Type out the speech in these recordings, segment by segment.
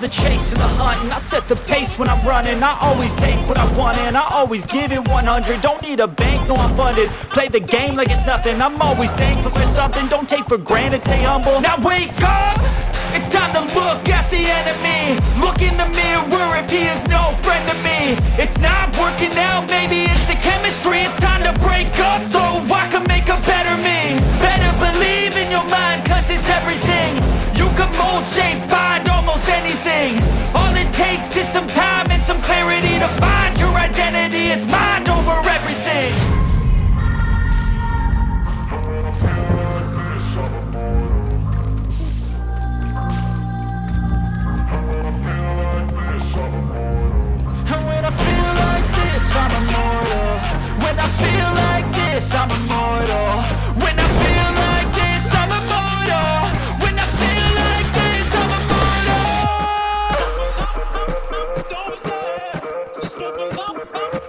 the chase and the hunt, and I set the pace when I'm running. I always take what I want and I always give it 100. Don't need a bank, no I'm funded. Play the game like it's nothing. I'm always thankful for something. Don't take for granted, stay humble. Now wake up! It's time to look at the enemy. Look in the mirror if he is no friend to me. It's not working out, maybe it's the chemistry. It's time to break up so I can make a better me. Better believe in your mind, cause it's everything. You can mold, shape, find almost anything. All it takes is some time and some clarity to find your identity. It's mind over everything. I'm immortal. When I feel like this, I'm immortal. When I feel like this, I'm immortal. When I feel like this, I'm immortal. Don't stop. Stop it up. Don't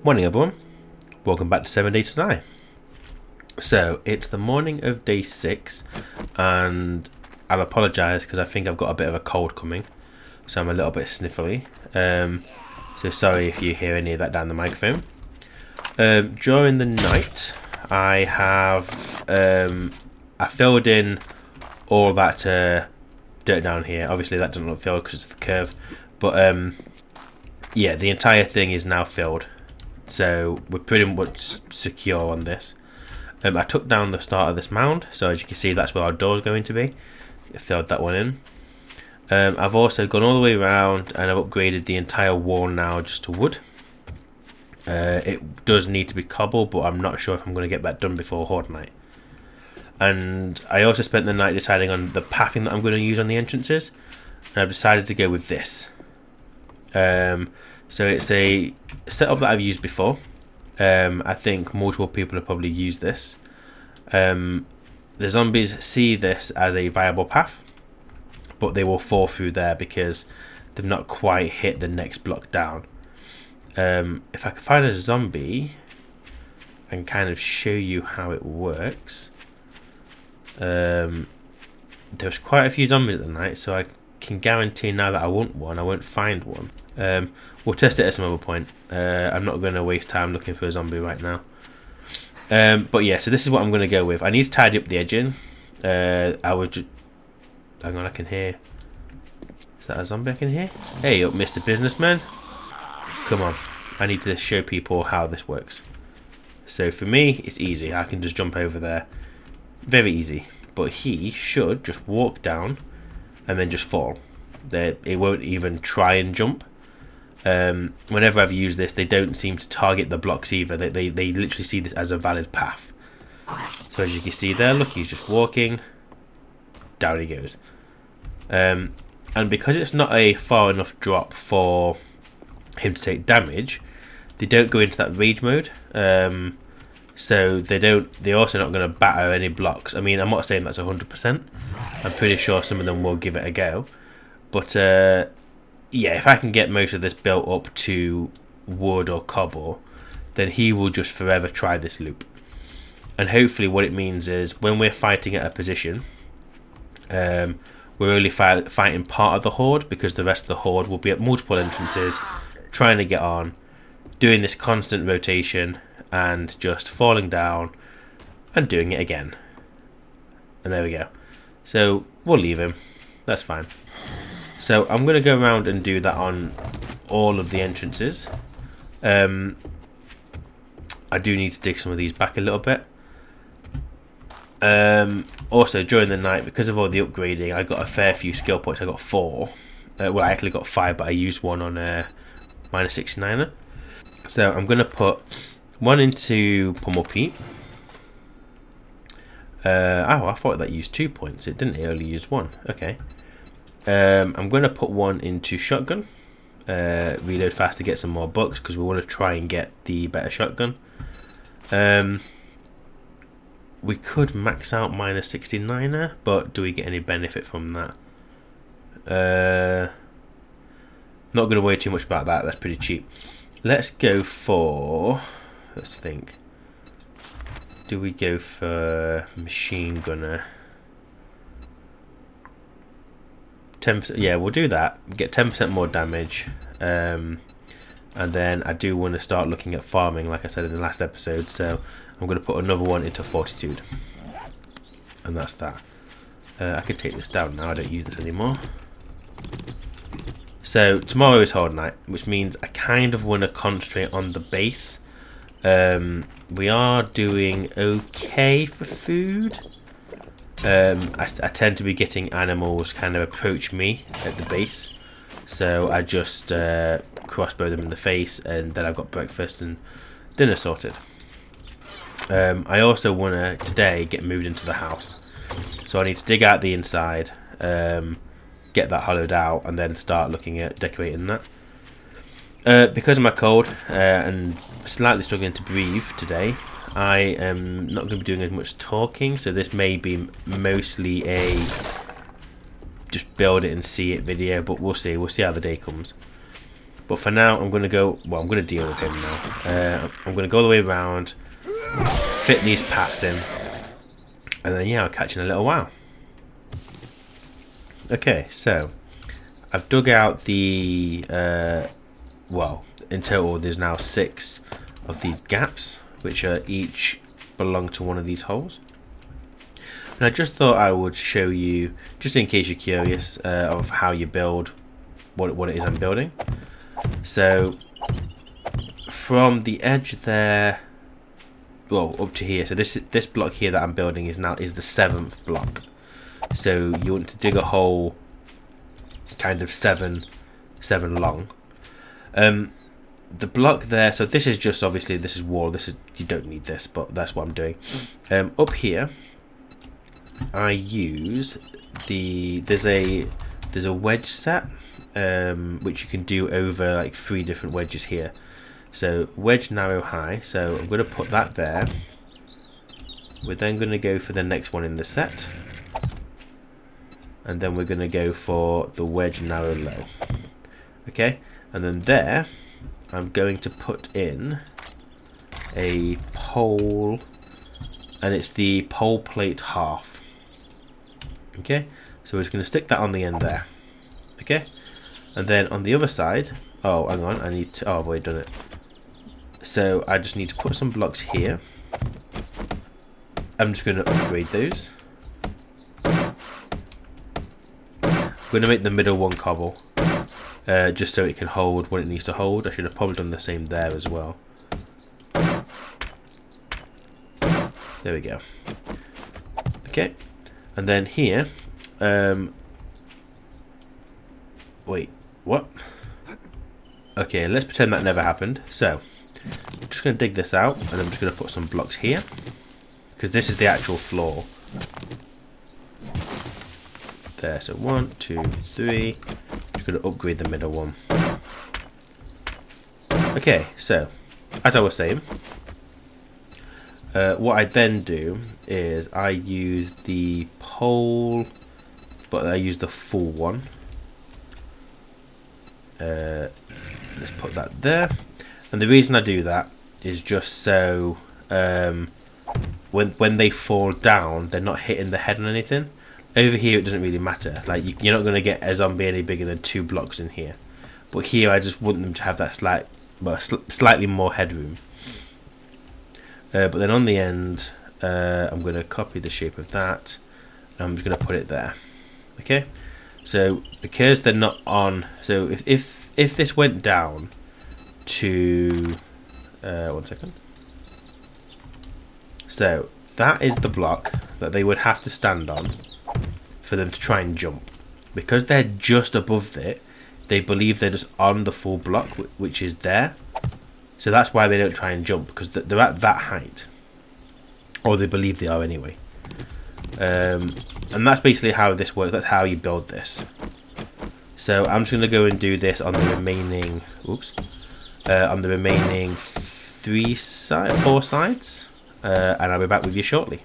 Morning everyone, welcome back to 7 Days to Die. So it's the morning of day 6 and I'll apologise because I think I've got a bit of a cold coming, so I'm a little bit sniffly, so sorry if you hear any of that down the microphone. During the night I have I filled in all that dirt down here. Obviously that doesn't look filled because it's the curve, but yeah, the entire thing is now filled. So we're pretty much secure on this. I took down the start of this mound, so as you can see that's where our door is going to be. I filled that one in. I've also gone all the way around and I've upgraded the entire wall now just to wood. It does need to be cobble, but I'm not sure if I'm going to get that done before Horde night. And I also spent the night deciding on the pathing that I'm going to use on the entrances, and I've decided to go with this. So it's a setup that I've used before. I think multiple people have probably used this. The zombies see this as a viable path, but they will fall through there because they've not quite hit the next block down. If I can find a zombie and kind of show you how it works. There's quite a few zombies at the night, so I can guarantee now that I won't find one. We'll test it at some other point. I'm not going to waste time looking for a zombie right now. But yeah, so this is what I'm going to go with. I need to tidy up the edging. I was just... Hang on, I can hear... Is that a zombie I can hear? Hey up, Mr. Businessman. Come on. I need to show people how this works. So for me, it's easy. I can just jump over there. Very easy. But he should just walk down and then just fall. It won't even try and jump. Whenever I've used this, they don't seem to target the blocks either. They literally see this as a valid path. So as you can see there, look, he's just walking. Down he goes. And because it's not a far enough drop for him to take damage, they don't go into that rage mode. So they're also not going to batter any blocks. I mean, I'm not saying that's 100%. I'm pretty sure some of them will give it a go. But yeah, if I can get most of this built up to wood or cobble, then he will just forever try this loop. And hopefully what it means is when we're fighting at a position, we're only fighting part of the horde, because the rest of the horde will be at multiple entrances trying to get on, doing this constant rotation and just falling down and doing it again. And there we go. So we'll leave him. That's fine. So I'm going to go around and do that on all of the entrances. I do need to dig some of these back a little bit. Also during the night, because of all the upgrading, I got a fair few skill points. I got 4. Well, I actually got 5, but I used one on minus 69er. So I'm going to put one into Pummel Pete. Oh, I thought that used 2 points. It didn't. It only used 1. Okay. I'm going to put one into shotgun. Reload fast to get some more bucks because we want to try and get the better shotgun. We could max out minus 69er, but do we get any benefit from that? Not going to worry too much about that. That's pretty cheap. Let's go for... Let's think. Do we go for machine gunner? 10%. Yeah, we'll do that. Get 10% more damage. And then I do want to start looking at farming, like I said in the last episode. So I'm going to put another one into fortitude, and that's that. I can take this down now. I don't use this anymore. So tomorrow is horde night, which means I kind of want to concentrate on the base. We are doing okay for food. I tend to be getting animals kind of approach me at the base, so I just crossbow them in the face, and then I've got breakfast and dinner sorted. I also want to today get moved into the house, so I need to dig out the inside, get that hollowed out, and then start looking at decorating that. Because of my cold and slightly struggling to breathe today, I am not going to be doing as much talking, so this may be mostly a just build it and see it video, but we'll see how the day comes. But for now, I'm going to go, well, I'm going to deal with him now. I'm going to go all the way around, fit these paths in, and then yeah, I'll catch you in a little while. Okay, so I've dug out the well, in total there's now 6 of these gaps, which are each belong to one of these holes. And I just thought I would show you, just in case you're curious, of how you build what it is I'm building. So from the edge there, well, up to here, so this block here that I'm building is the 7th block. So you want to dig a hole kind of 7 long. The block there, so this is just obviously, this is wall, you don't need this, but that's what I'm doing. Up here I use there's a wedge set, which you can do over like 3 different wedges here. So wedge, narrow, high, so I'm going to put that there. We're then going to go for the next one in the set, and then we're going to go for the wedge, narrow, low. Okay, and then there I'm going to put in a pole, and it's the pole plate half. Okay, so we're just going to stick that on the end there. Okay, and then on the other side, oh hang on, I've already done it. So I just need to put some blocks here. I'm just going to upgrade those. I'm going to make the middle one cobble, just so it can hold what it needs to hold. I should have probably done the same there as well. There we go. Okay, and then here, wait, what? Okay, let's pretend that never happened. So I'm just going to dig this out, and I'm just going to put some blocks here, because this is the actual floor. There, so 1, 2, 3. Just going to upgrade the middle one. Okay, so as I was saying, what I then do is I use the pole, but I use the full one. Let's put that there. And the reason I do that is just so when they fall down, they're not hitting the head on anything. Over here it doesn't really matter, like you're not going to get a zombie any bigger than 2 blocks in here, but here I just want them to have that slightly more headroom. But then on the end, I'm going to copy the shape of that, and I'm just going to put it there. Okay, so because they're not on, so if this went down to 1 second, so that is the block that they would have to stand on for them to try and jump. Because they're just above it, they believe they're just on the full block, which is there. So that's why they don't try and jump, because they're at that height, or they believe they are anyway. And that's basically how this works. That's how you build this. So I'm just going to go and do this on the remaining, on the remaining 4 sides, and I'll be back with you shortly.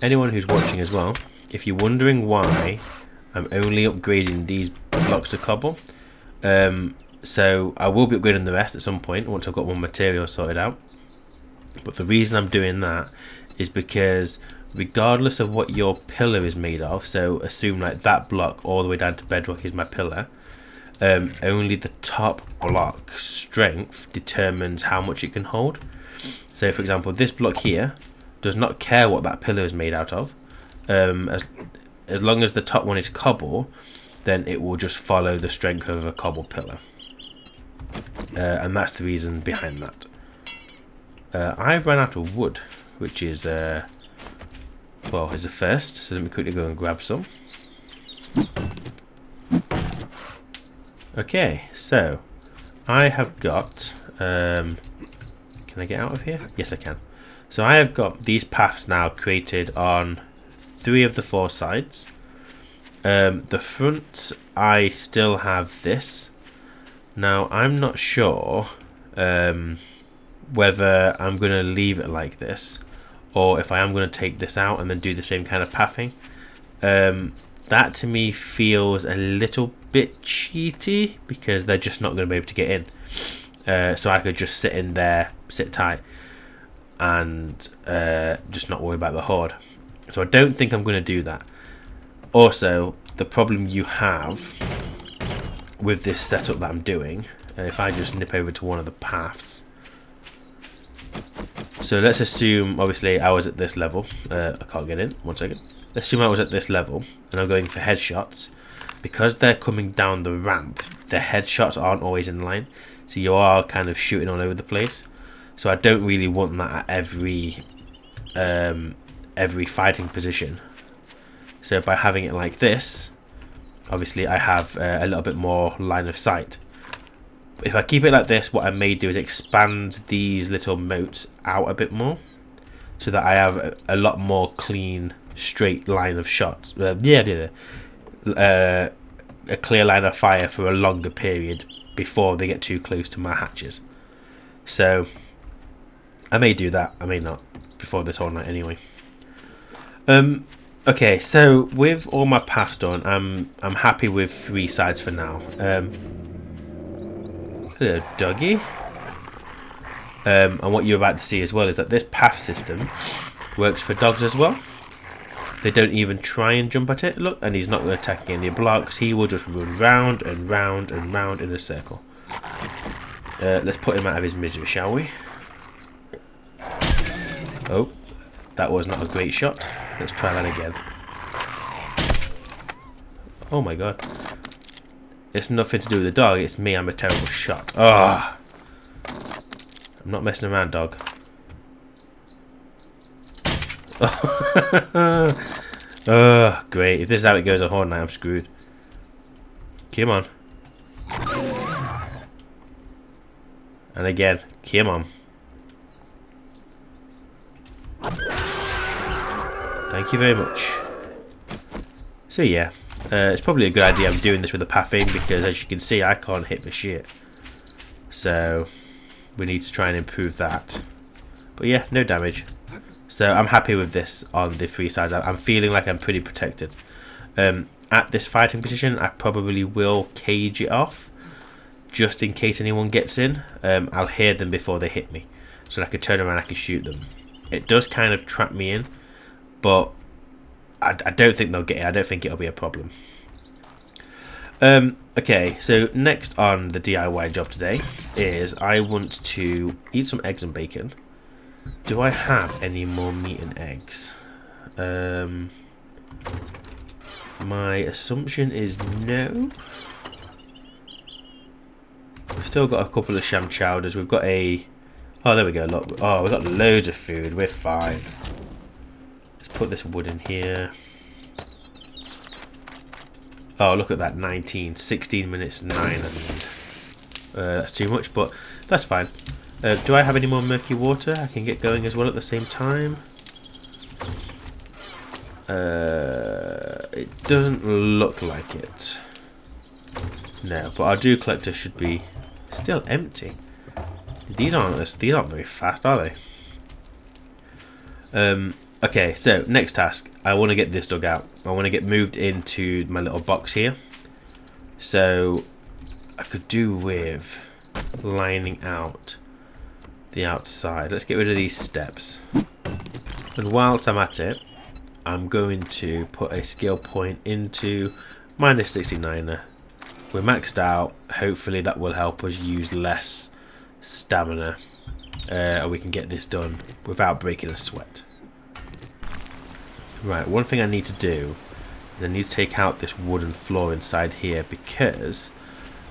Anyone who's watching as well, if you're wondering why I'm only upgrading these blocks to cobble, so I will be upgrading the rest at some point once I've got more material sorted out. But the reason I'm doing that is because regardless of what your pillar is made of, so assume like that block all the way down to bedrock is my pillar, only the top block strength determines how much it can hold. So for example, this block here does not care what that pillar is made out of. As long as the top one is cobble, then it will just follow the strength of a cobble pillar. And that's the reason behind that. I ran out of wood, which is well, is a first, so let me quickly go and grab some. Okay, so I have got can I get out of here? Yes, I can. So I have got these paths now created on 3 of the 4 sides. The front, I still have this. Now I'm not sure whether I'm going to leave it like this, or if I am going to take this out and then do the same kind of pathing. That to me feels a little bit cheaty, because they're just not going to be able to get in. So I could just sit in there, sit tight, and just not worry about the horde. So I don't think I'm going to do that. Also, the problem you have with this setup that I'm doing, if I just nip over to one of the paths. So let's assume, obviously, I was at this level. I can't get in. 1 second. Let's assume I was at this level, and I'm going for headshots. Because they're coming down the ramp, the headshots aren't always in line. So you are kind of shooting all over the place. So I don't really want that at every fighting position. So by having it like this, obviously I have a little bit more line of sight. If I keep it like this, what I may do is expand these little moats out a bit more, so that I have a lot more clean, straight line of shots. A clear line of fire for a longer period before they get too close to my hatches. So I may do that, I may not, before this whole night anyway. Okay, so with all my paths done, I'm happy with 3 sides for now. Hello, doggy. And what you're about to see as well is that this path system works for dogs as well. They don't even try and jump at it. Look, and he's not attacking any blocks. He will just run round and round and round in a circle. Let's put him out of his misery, shall we? Oh, that was not a great shot. Let's try that again. Oh my god. It's nothing to do with the dog, it's me, I'm a terrible shot. Ah, I'm not messing around, dog. Oh, great. If this is how it goes a whole night, I'm screwed. Come on. And again, come on. Thank you very much. So yeah, it's probably a good idea I'm doing this with the pathing, because as you can see I can't hit for shit. So we need to try and improve that. But yeah, no damage. So I'm happy with this on the 3 sides. I'm feeling like I'm pretty protected. At this fighting position I probably will cage it off, just in case anyone gets in. I'll hear them before they hit me, so I can turn around and I can shoot them. It does kind of trap me in, but I don't think they'll get it. I don't think it'll be a problem. Okay, so next on the DIY job today is I want to eat some eggs and bacon. Do I have any more meat and eggs? My assumption is no. We've still got a couple of sham chowders. We've got a... Oh, there we go. Look. Oh, we've got loads of food. We're fine. Let's put this wood in here. Oh, look at that. 16 minutes 9 I need. That's too much, but that's fine. Do I have any more murky water I can get going as well at the same time? it doesn't look like it. No, but our dew collector should be still empty. These aren't very fast, are they? Okay, so next task. I want to get this dug out. I want to get moved into my little box here. So I could do with lining out the outside. Let's get rid of these steps. And whilst I'm at it, I'm going to put a skill point into minus 69er. We're maxed out. Hopefully that will help us use less stamina. And we can get this done without breaking a sweat. Right, one thing I need to do is I need to take out this wooden floor inside here because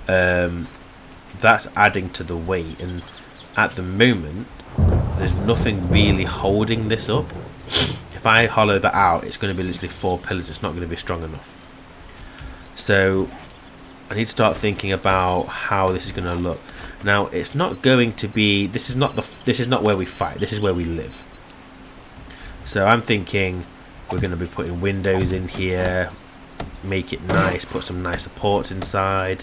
that's adding to the weight, and at the moment there's nothing really holding this up. If I hollow that out, it's going to be literally 4 pillars. It's not going to be strong enough. So I need to start thinking about how this is going to look. Now it's not going to be. This is not where we fight. This is where we live. So I'm thinking we're going to be putting windows in here, make it nice, put some nice supports inside,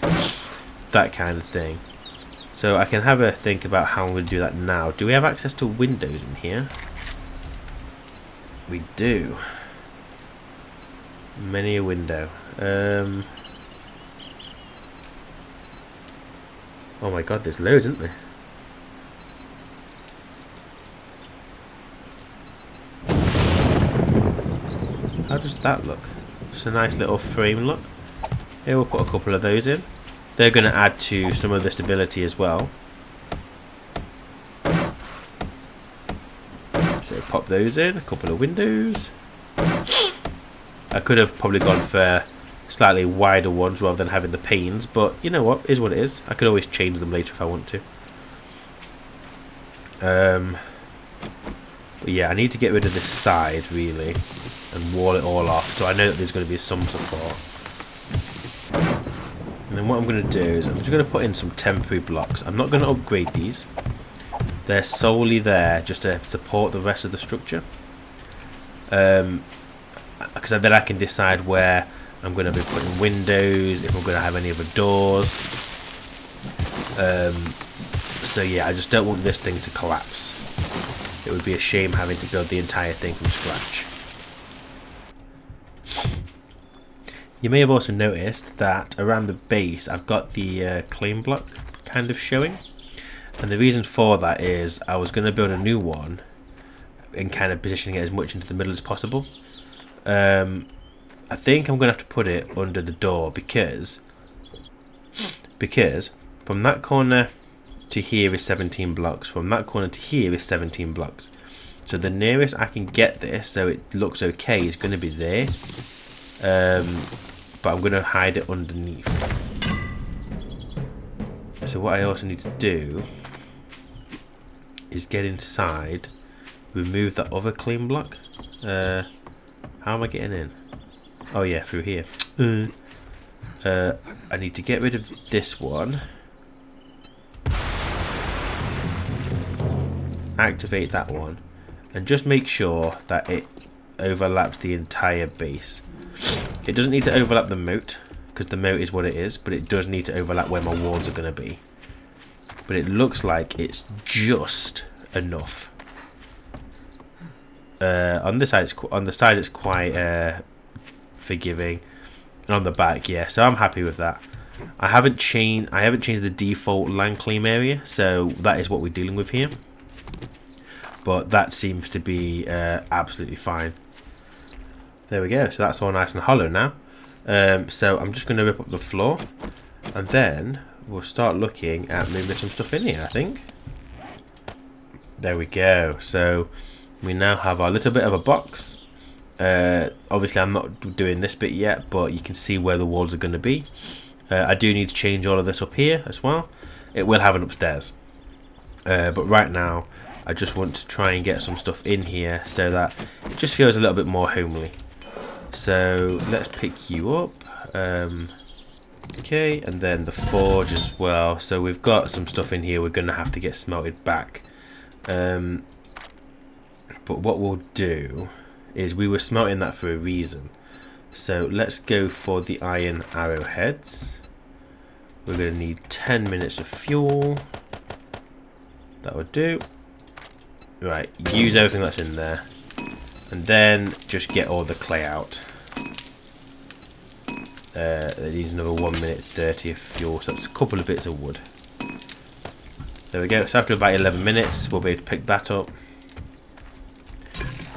that kind of thing. So I can have a think about how I'm going to do that now. Do we have access to windows in here? We do. Many a window. Oh my god, there's loads, isn't there? How does that look? Just a nice little frame look. Here, we'll put a couple of those in. They're going to add to some of the stability as well. So pop those in, a couple of windows. I could have probably gone for slightly wider ones rather than having the panes, but you know what, is what it is. I could always change them later if I want to. But yeah, I need to get rid of this side really and wall it all off, so I know that there's going to be some support. And then what I'm going to do is I'm just going to put in some temporary blocks. I'm not going to upgrade these. They're solely there just to support the rest of the structure. Because then I can decide where I'm going to be putting windows, if I'm going to have any other doors. So yeah, I just don't want this thing to collapse. It would be a shame having to build the entire thing from scratch. You may have also noticed that around the base I've got the claim block kind of showing. And the reason for that is I was going to build a new one and kind of positioning it as much into the middle as possible. I think I'm going to have to put it under the door because from that corner to here is 17 blocks. From that corner to here is 17 blocks. So the nearest I can get this so it looks okay is going to be there. But I'm going to hide it underneath. So what I also need to do is get inside, remove that other claim block. How am I getting in? Oh yeah, through here. I need to get rid of this one. Activate that one. And just make sure that it overlaps the entire base. It doesn't need to overlap the moat, because the moat is what it is, but it does need to overlap where my walls are going to be. But it looks like it's just enough. On this side, it's quite forgiving, and on the back, yeah. So I'm happy with that. I haven't changed the default land claim area, so that is what we're dealing with here. But that seems to be absolutely fine. There we go. So that's all nice and hollow now. So I'm just going to rip up the floor, and then we'll start looking at moving some stuff in here, I think. There we go. So we now have our little bit of a box. Obviously I'm not doing this bit yet, but you can see where the walls are going to be. I do need to change all of this up here as well. It will have an upstairs. But right now I just want to try and get some stuff in here so that it just feels a little bit more homely. So let's pick you up. Okay, and then the forge as well. So we've got some stuff in here we're going to have to get smelted back. But what we'll do is we were smelting that for a reason. So let's go for the iron arrowheads. We're going to need 10 minutes of fuel. That would do. Right, use everything that's in there. And then just get all the clay out. It needs another 1 minute 30 of fuel, so that's a couple of bits of wood. There we go. So after about 11 minutes, we'll be able to pick that up.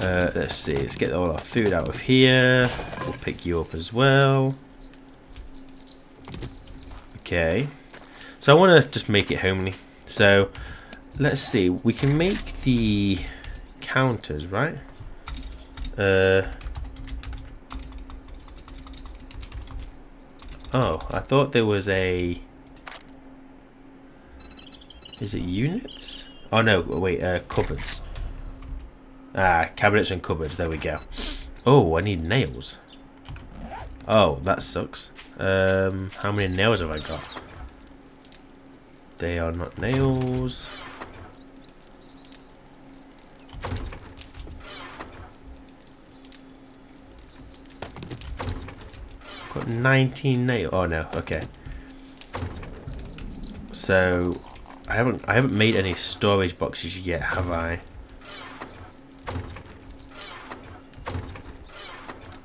Let's see. Let's get all our food out of here. We'll pick you up as well. Okay. So I want to just make it homely. So let's see. We can make the counters, right? Oh, I thought there was a... Is it units? Oh no, wait, cupboards. Ah, cabinets and cupboards, there we go. Oh, I need nails. Oh, that sucks. How many nails have I got? They are not nails. Got 19 nails. Oh no, okay. So I haven't made any storage boxes yet, have I?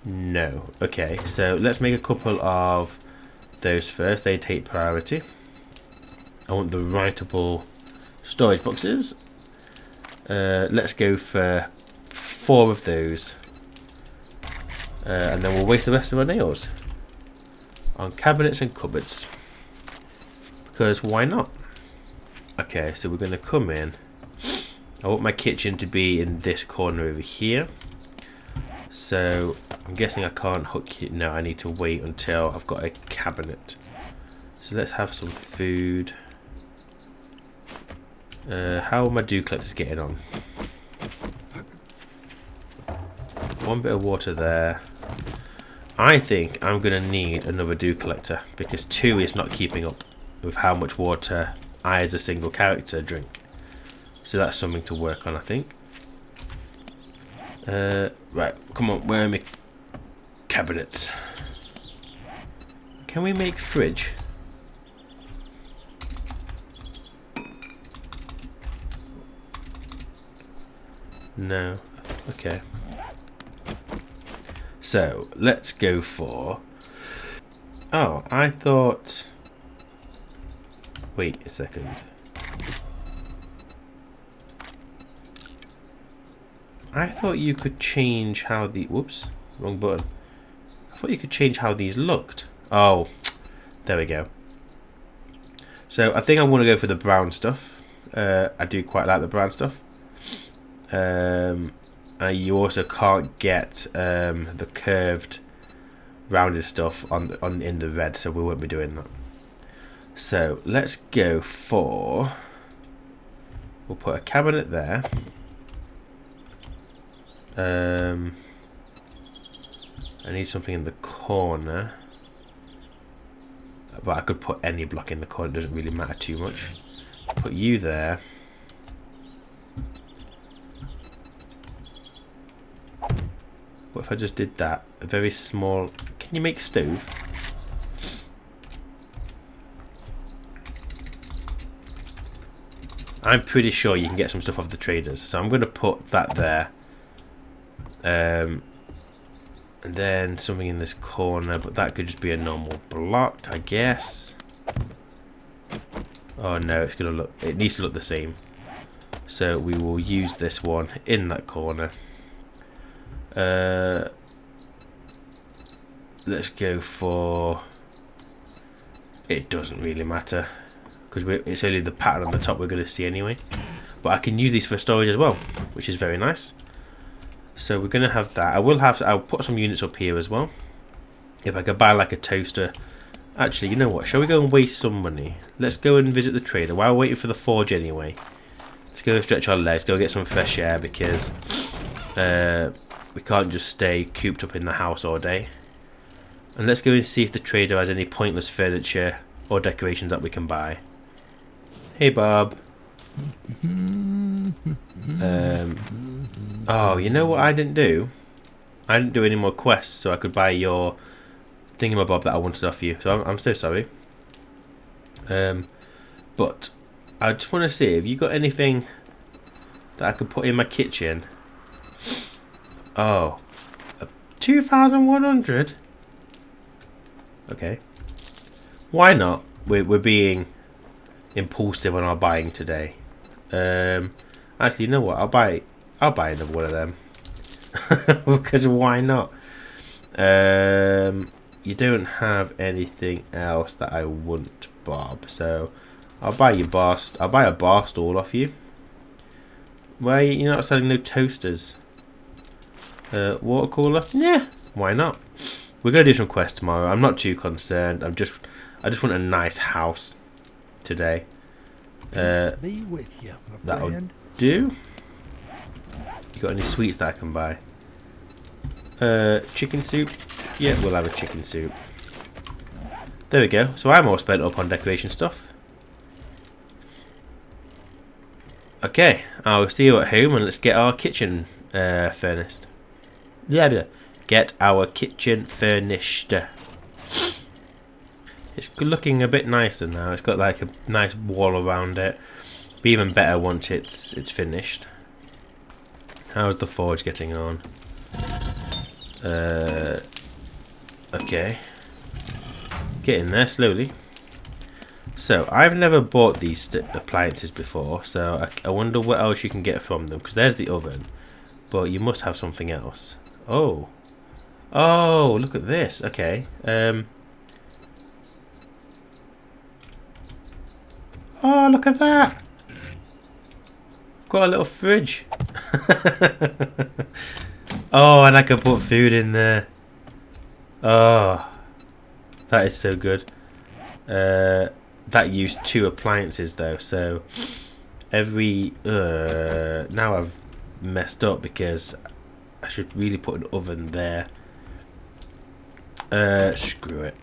No. Okay, so let's make a couple of those first. They take priority. I want the writable storage boxes. Let's go for 4 of those. And then we'll waste the rest of our nails on cabinets and cupboards. Because why not? Okay, so we're going to come in. I want my kitchen to be in this corner over here. So I'm guessing I can't hook it. No, I need to wait until I've got a cabinet. So let's have some food. How are my dew collectors getting on? 1 bit of water there. I think I'm going to need another dew collector because 2 is not keeping up with how much water I as a single character drink. So that's something to work on, I think. Right, come on, where are my cabinets? Can we make fridge? No. Okay. So, let's go for... Oh, I thought... Wait a second. I thought you could change how the... Whoops, wrong button. I thought you could change how these looked. Oh, there we go. So, I think I'm going to go for the brown stuff. I do quite like the brown stuff. You also can't get the curved rounded stuff on in the red, so we won't be doing that. So let's go for, we'll put a cabinet there. I need something in the corner, but I could put any block in the corner, it doesn't really matter too much. Put you there. What if I just did that? A very small... Can you make stove? I'm pretty sure you can get some stuff off the traders. So I'm going to put that there. And then something in this corner. But that could just be a normal block, I guess. Oh no, it's going to look... It needs to look the same. So we will use this one in that corner. Let's go for... It doesn't really matter because it's only the pattern on the top we're going to see anyway. But I can use these for storage as well, which is very nice. So we're going to have that. I'll put some units up here as well. If I could buy like a toaster. Actually, you know what? Shall we go and waste some money? Let's go and visit the trader while we're waiting for the forge anyway. Let's go stretch our legs, go get some fresh air because we can't just stay cooped up in the house all day. And let's go and see if the trader has any pointless furniture or decorations that we can buy. Hey Bob. Oh, you know what I didn't do? I didn't do any more quests, so I could buy your thingamabob that I wanted off you. So I'm so sorry. But I just want to see if you got anything that I could put in my kitchen. Oh, 2,100. Okay. Why not? We're being impulsive on our buying today. Actually, you know what? I'll buy another one of them. Because why not? You don't have anything else that I want, Bob. So I'll buy you I'll buy a bar stool off you. Why you're not selling no toasters? Water cooler? Yeah, why not? We're gonna do some quests tomorrow. I'm not too concerned. I just want a nice house today. Be with you, my That'll friend. do. You got any sweets that I can buy? Chicken soup? Yeah, we'll have a chicken soup. There we go. So I'm all spent up on decoration stuff. Okay, I'll see you at home and let's get our kitchen furnished. Yeah, get our kitchen furnished. It's looking a bit nicer now. It's got like a nice wall around it. Be even better once it's finished. How's the forge getting on? Okay. Getting there slowly. So, I've never bought these appliances before, so I wonder what else you can get from them. Because there's the oven, but you must have something else. Oh. Oh, look at this. Okay. Oh, look at that. Got a little fridge. Oh, and I can put food in there. Oh, that is so good. That used 2 appliances though, so every now I've messed up because I should really put an oven there. Screw it.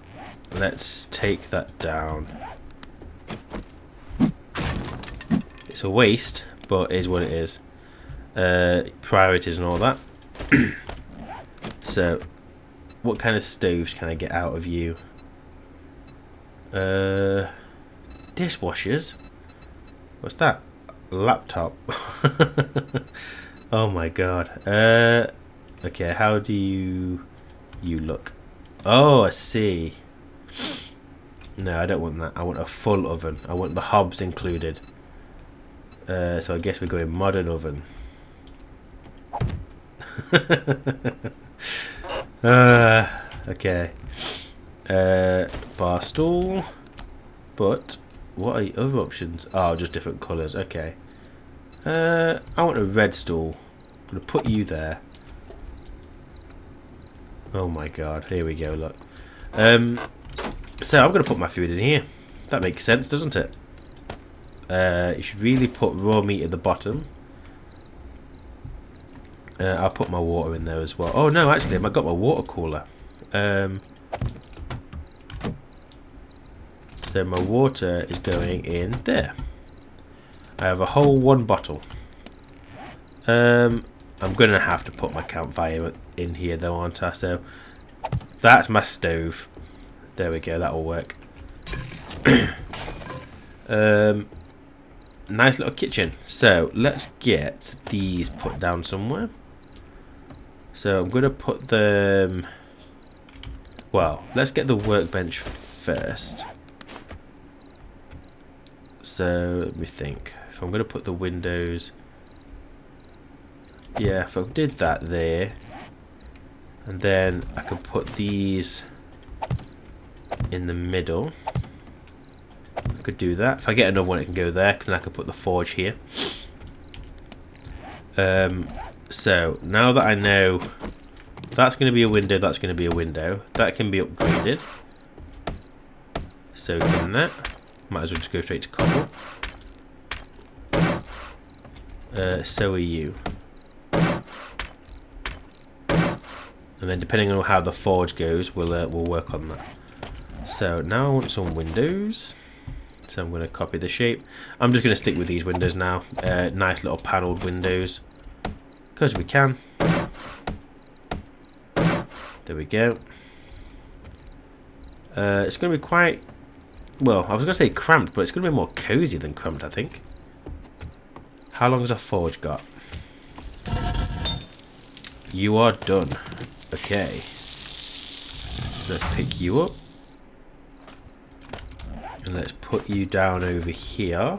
Let's take that down. It's a waste, but it is what it is. Priorities and all that. So, what kind of stoves can I get out of you? Dishwashers? What's that? Laptop. Oh my god. Okay, how do you look? Oh, I see. No, I don't want that. I want a full oven. I want the hobs included. So I guess we're going modern oven. Okay. Bar stool. But what are the other options? Oh, just different colours. Okay. I want a red stool. I'm gonna put you there. Oh my god. Here we go. Look. So I'm gonna put my food in here. That makes sense, doesn't it? You should really put raw meat at the bottom. I'll put my water in there as well. Oh no, actually, I've got my water cooler. So my water is going in there. I have a whole 1 bottle. I'm gonna have to put my campfire in here though, aren't I? So that's my stove. There we go, that'll work. Nice little kitchen. So let's get these put down somewhere. So I'm gonna put them. Well, let's get the workbench first. So let me think. If I'm gonna put the windows, yeah, if I did that there, and then I could put these in the middle. I could do that. If I get another one, it can go there, because then I could put the forge here. So now that I know that's going to be a window, that's going to be a window, that can be upgraded. So can that. Might as well just go straight to cobble. So are you. And then depending on how the forge goes, we'll work on that. So now I want some windows. So I'm going to copy the shape. I'm just going to stick with these windows now. Nice little panelled windows. Because we can. There we go. It's going to be quite... Well, I was going to say cramped, but it's going to be more cozy than cramped, I think. How long has our forge got? You are done. Okay. So let's pick you up. And let's put you down over here.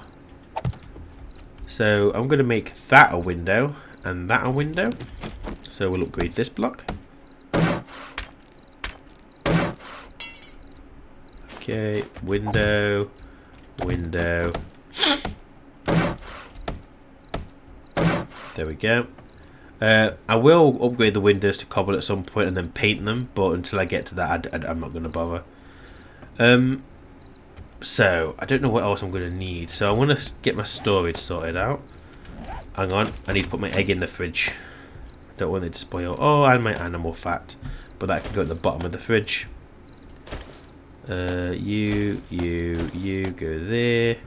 So I'm going to make that a window and that a window. So we'll upgrade this block. Okay, window, window. There we go. I will upgrade the windows to cobble at some point and then paint them, but until I get to that, I'm not going to bother. So, I don't know what else I'm going to need. So, I want to get my storage sorted out. Hang on, I need to put my egg in the fridge. Don't want it to spoil. Oh, and my animal fat. But that can go at the bottom of the fridge. You go there.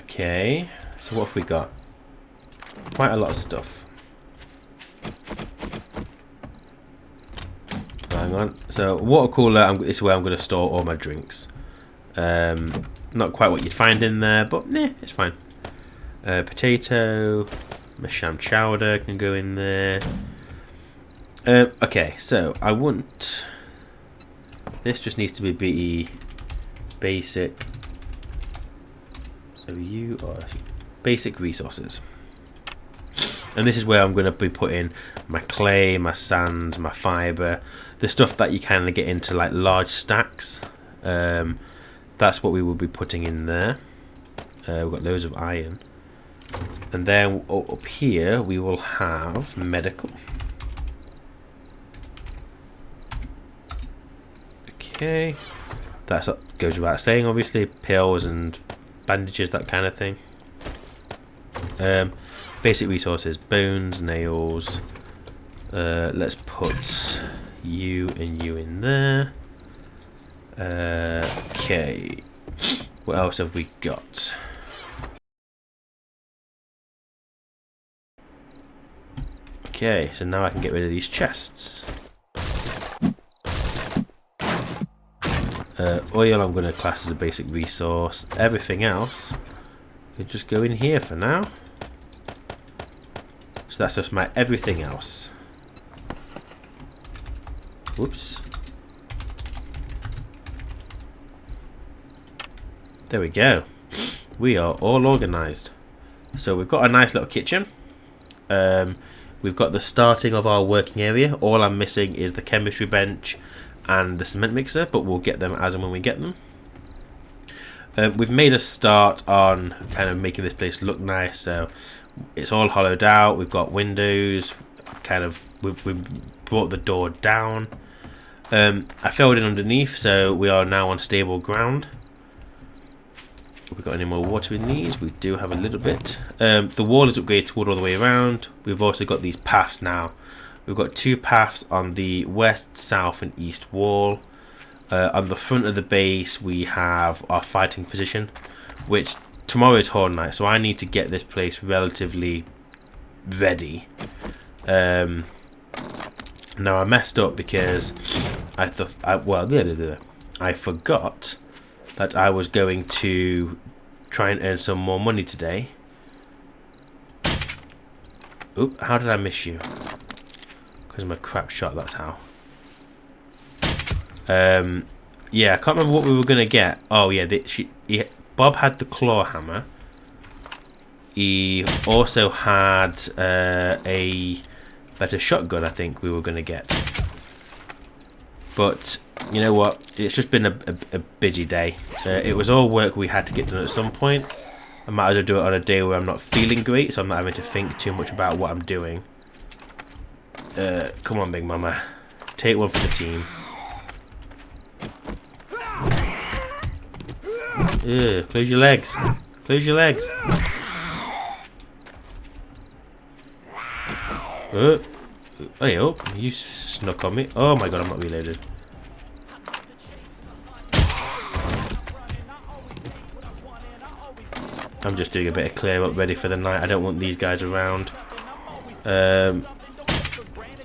Okay, so what have we got? Quite a lot of stuff. Hang on. So water cooler, this is where I'm going to store all my drinks. Not quite what you'd find in there, but it's fine. Potato, my sham chowder can go in there. Okay, so I want... This just needs to be basic. So you are basic resources. And this is where I'm going to be putting my clay, my sand, my fibre, the stuff that you kind of get into like large stacks. That's what we will be putting in there. We've got loads of iron. And then up here we will have medical. Okay. That goes without saying, obviously. Pills and bandages, that kind of thing. Basic resources, bones, nails. Let's put you and you in there. Okay. What else have we got? Okay, so now I can get rid of these chests. Oil I'm going to class as a basic resource. Everything else can just go in here for now. So that's just my everything else. Whoops. There we go. We are all organised. So we've got a nice little kitchen. We've got the starting of our working area. All I'm missing is the chemistry bench and the cement mixer, but we'll get them as and when we get them. We've made a start on kind of making this place look nice. So it's all hollowed out. We've got windows. We've brought the door down. I filled in underneath, so we are now on stable ground. Have we got any more water in these? We do have a little bit. The wall is upgraded to wood all the way around. We've also got these paths now. We've got 2 paths on the west, south and east wall. On the front of the base we have our fighting position, which tomorrow is Horde night, so I need to get this place relatively ready. Now I messed up because I forgot that I was going to try and earn some more money today. Oop, how did I miss you? Because of my crap shot, that's how. Yeah, I can't remember what we were going to get. Oh yeah, Bob had the claw hammer. He also had a better shotgun, I think we were going to get. But you know what? It's just been a busy day. It was all work we had to get done at some point. I might as well do it on a day where I'm not feeling great, so I'm not having to think too much about what I'm doing. Come on, Big Mama. Take one for the team. Close your legs. Close your legs. Hey, oh, you snuck on me. Oh my god, I'm not reloaded. I'm just doing a bit of clear up ready for the night. I don't want these guys around.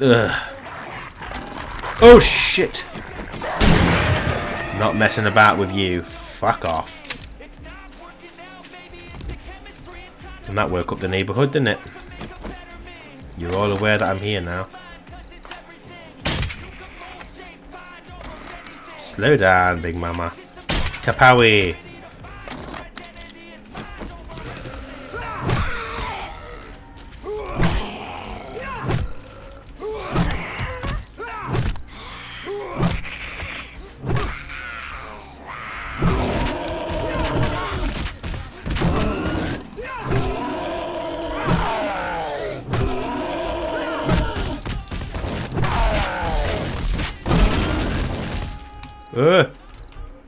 Ugh. Oh shit! Not messing about with you. Fuck off. And that woke up the neighbourhood, didn't it? You're all aware that I'm here now. Slow down, Big Mama. Kapowie!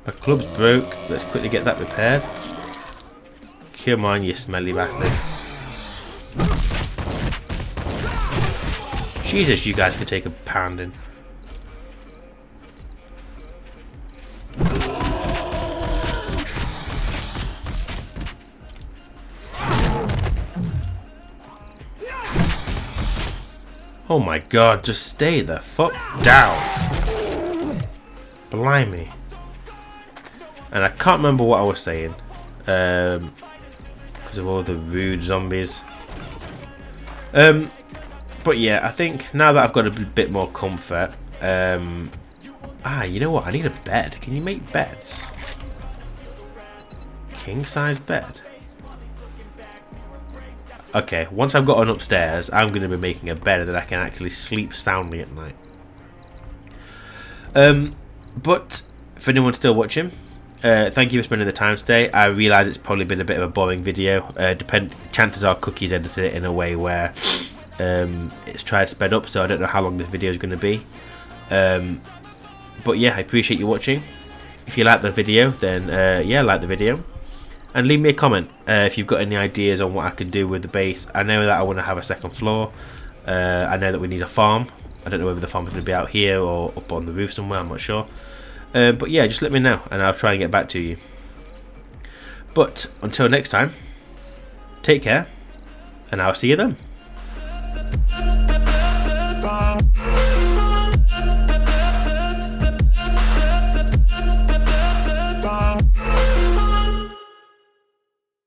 My club's broke. Let's quickly get that repaired. Come on, you smelly bastard. Jesus, you guys could take a pounding. Oh my god, just stay the fuck down. Blimey. And I can't remember what I was saying. Because of all the rude zombies. But yeah, I think now that I've got a bit more comfort. You know what? I need a bed. Can you make beds? King size bed? Okay, once I've got one upstairs, I'm going to be making a bed that I can actually sleep soundly at night. But for anyone still watching, thank you for spending the time today. I realise it's probably been a bit of a boring video. Chances are Cookie's edited it in a way where it's tried to sped up, so I don't know how long this video is going to be. But yeah, I appreciate you watching. If you like the video, then yeah, like the video. And leave me a comment if you've got any ideas on what I can do with the base. I know that I want to have a second floor. I know that we need a farm. I don't know whether the farm is going to be out here or up on the roof somewhere, I'm not sure. But yeah, just let me know and I'll try and get back to you. But until next time, take care and I'll see you then.